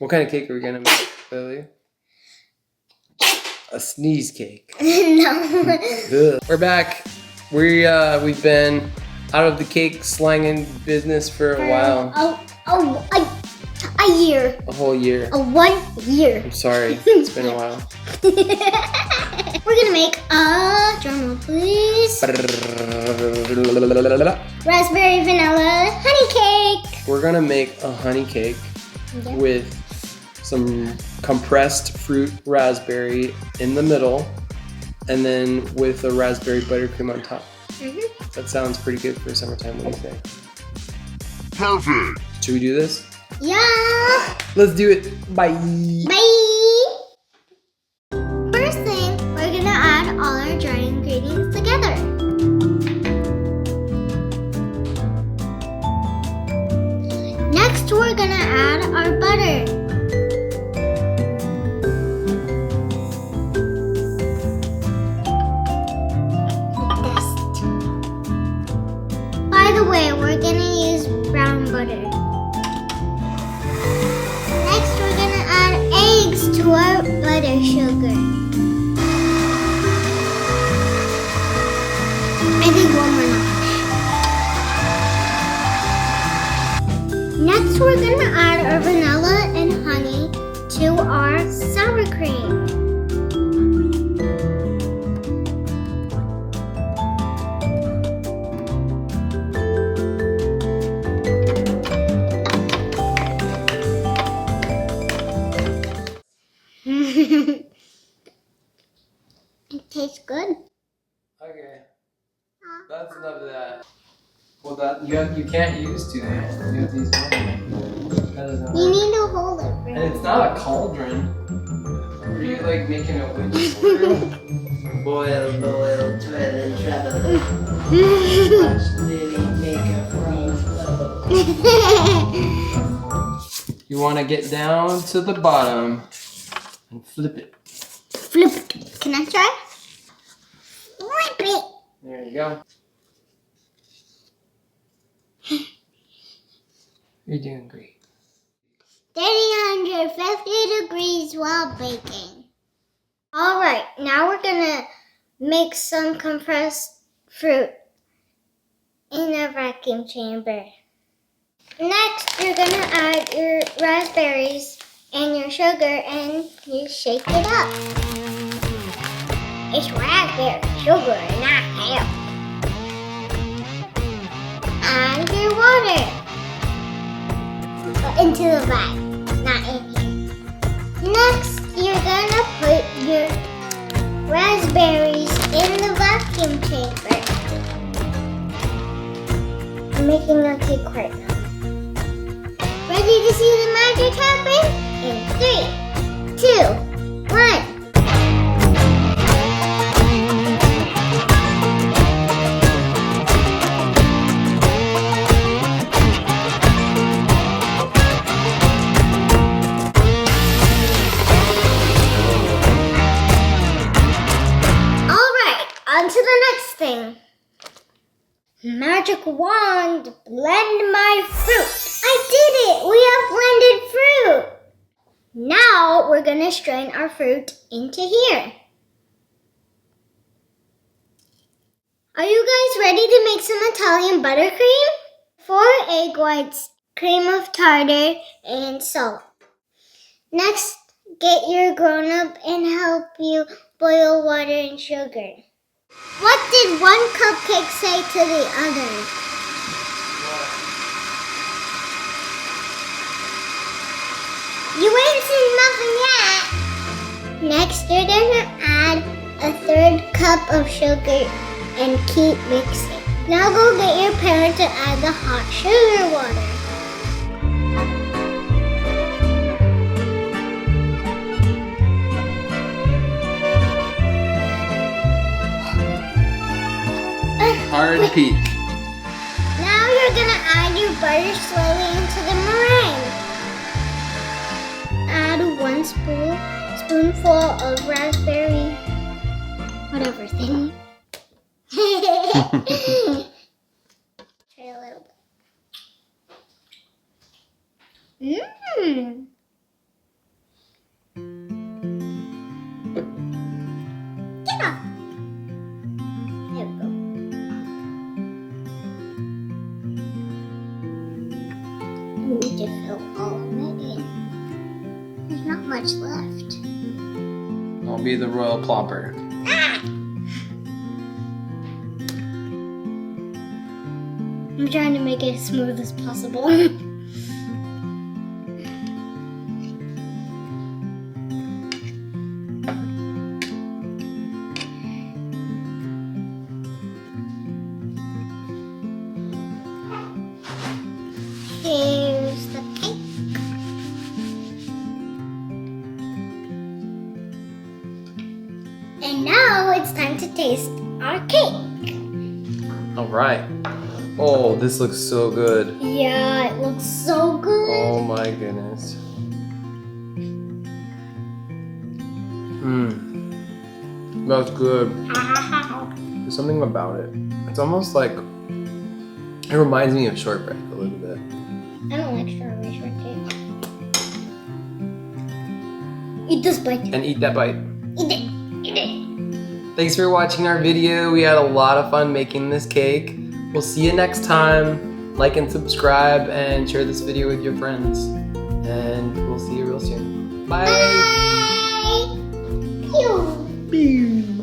What kind of cake are we gonna make, Lily? A sneeze cake. No. Ugh. We're back. We've been out of the cake slanging business for a while. A year. A whole year. 1 year. I'm sorry. It's been a while. We're gonna make a drum roll, please. Raspberry vanilla honey cake. We're gonna make a honey cake with some compressed fruit raspberry in the middle, and then with a raspberry buttercream on top. That sounds pretty good for summertime. What do you say? Perfect. Should we do this? Yeah. Let's do it. Bye. Bye. First thing, we're gonna add all our dry ingredients together. Next, we're gonna add our butter. By the way, we're gonna use brown butter. Next, we're gonna add eggs to our butter sugar. I think one more notch. Next, we're gonna add our vanilla and honey to our sour cream. It tastes good. Okay. That's enough of that. Well, you can't use two hands. You have to use one hand. That doesn't You work. need to hold it. And it's not a cauldron. Are you like making a witch boil? Boil, boil, twiddle, treadle. Watch Lily make a frog. You want to get down to the bottom and flip it. Flip it. Can I try? Flip it. There you go. You're doing great. 350 degrees while baking. Alright, now we're gonna make some compressed fruit in a vacuum chamber. Next, you're gonna add your raspberries and your sugar and you shake it up. It's raspberry sugar, not milk. And your water. Into the bag, not in here. Next, you're gonna put your raspberries in the vacuum chamber. I'm making a cake right now. Ready to see the magic happen? In 3, 2, 1. On to the next thing. Magic wand, blend my fruit. I did it! We have blended fruit. Now we're gonna strain our fruit into here. Are you guys ready to make some Italian buttercream? 4 egg whites, cream of tartar, and salt. Next, get your grown-up and help you boil water and sugar. What did one cupcake say to the other? You ain't seen nothing yet. Next, you're gonna add a 1/3 cup of sugar and keep mixing. Now go get your parent to add the hot sugar water. Hard peak. Now you're gonna add your butter slowly into the meringue. Add 1 spoonful of raspberry, whatever thing. Try a little bit. much left. I'll be the royal plomper. I'm trying to make it as smooth as possible. Here's the cake. And now it's time to taste our cake. All right. Oh, this looks so good. Yeah, it looks so good. Oh my goodness. That's good. There's something about it. It's almost like, it reminds me of shortbread a little bit. I don't like strawberry shortcake. Eat this bite. And eat that bite. Eat it. Eat it. Thanks for watching our video. We had a lot of fun making this cake. We'll see you next time. Like and subscribe and share this video with your friends. And we'll see you real soon. Bye. Bye. Pew. Pew.